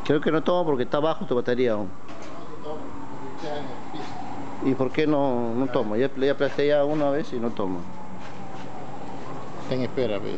Creo que no toma porque está bajo tu batería aún. ¿Y por qué no toma? Ya aplasté ya una vez y no toma. Está en espera, pues.